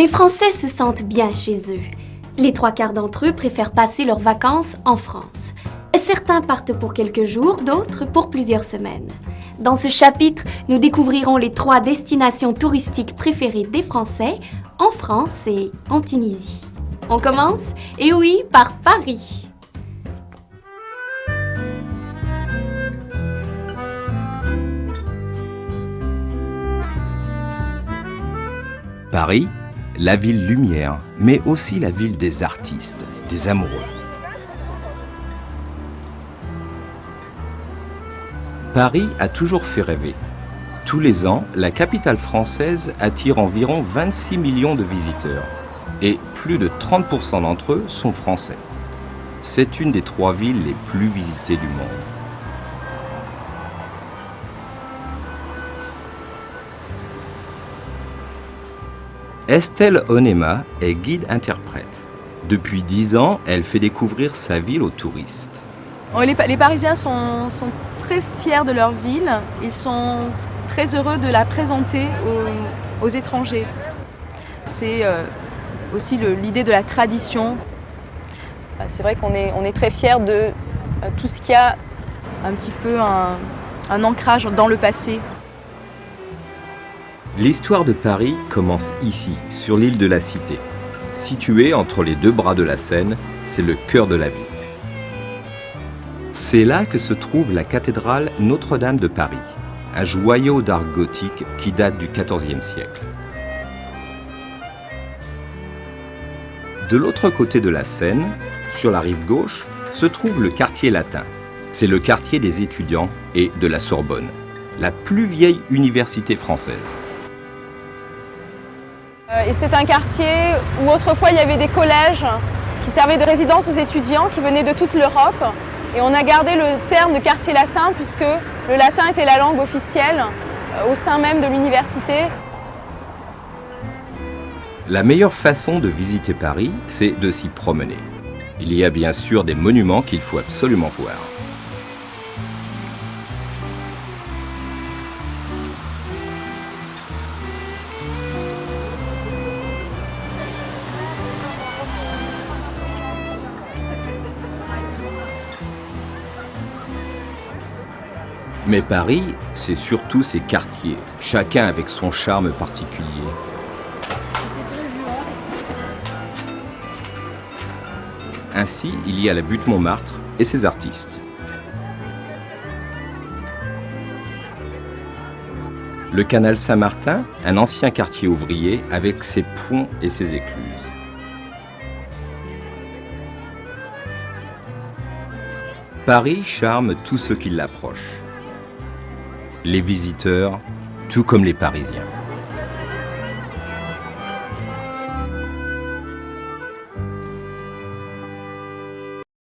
Les Français se sentent bien chez eux. Les 3/4 d'entre eux préfèrent passer leurs vacances en France. Certains partent pour quelques jours, d'autres pour plusieurs semaines. Dans ce chapitre, nous découvrirons les 3 destinations touristiques préférées des Français en France et en Tunisie. On commence, et oui, par Paris. Paris, la ville lumière, mais aussi la ville des artistes, des amoureux. Paris a toujours fait rêver. Tous les ans, la capitale française attire environ 26 millions de visiteurs. Et plus de 30% d'entre eux sont français. C'est une des 3 villes les plus visitées du monde. Estelle Onema est guide-interprète. Depuis 10 ans, elle fait découvrir sa ville aux touristes. Les Parisiens sont très fiers de leur ville. Ils sont très heureux de la présenter aux étrangers. C'est aussi l'idée de la tradition. C'est vrai qu'on est très fiers de tout ce qui a un petit peu un ancrage dans le passé. L'histoire de Paris commence ici, sur l'île de la Cité. Située entre les 2 bras de la Seine, c'est le cœur de la ville. C'est là que se trouve la cathédrale Notre-Dame de Paris, un joyau d'art gothique qui date du XIVe siècle. De l'autre côté de la Seine, sur la rive gauche, se trouve le quartier latin. C'est le quartier des étudiants et de la Sorbonne, la plus vieille université française. Et c'est un quartier où autrefois il y avait des collèges qui servaient de résidence aux étudiants qui venaient de toute l'Europe. Et on a gardé le terme de quartier latin puisque le latin était la langue officielle au sein même de l'université. La meilleure façon de visiter Paris, c'est de s'y promener. Il y a bien sûr des monuments qu'il faut absolument voir. Mais Paris, c'est surtout ses quartiers, chacun avec son charme particulier. Ainsi, il y a la butte Montmartre et ses artistes. Le canal Saint-Martin, un ancien quartier ouvrier avec ses ponts et ses écluses. Paris charme tous ceux qui l'approchent. Les visiteurs, tout comme les Parisiens.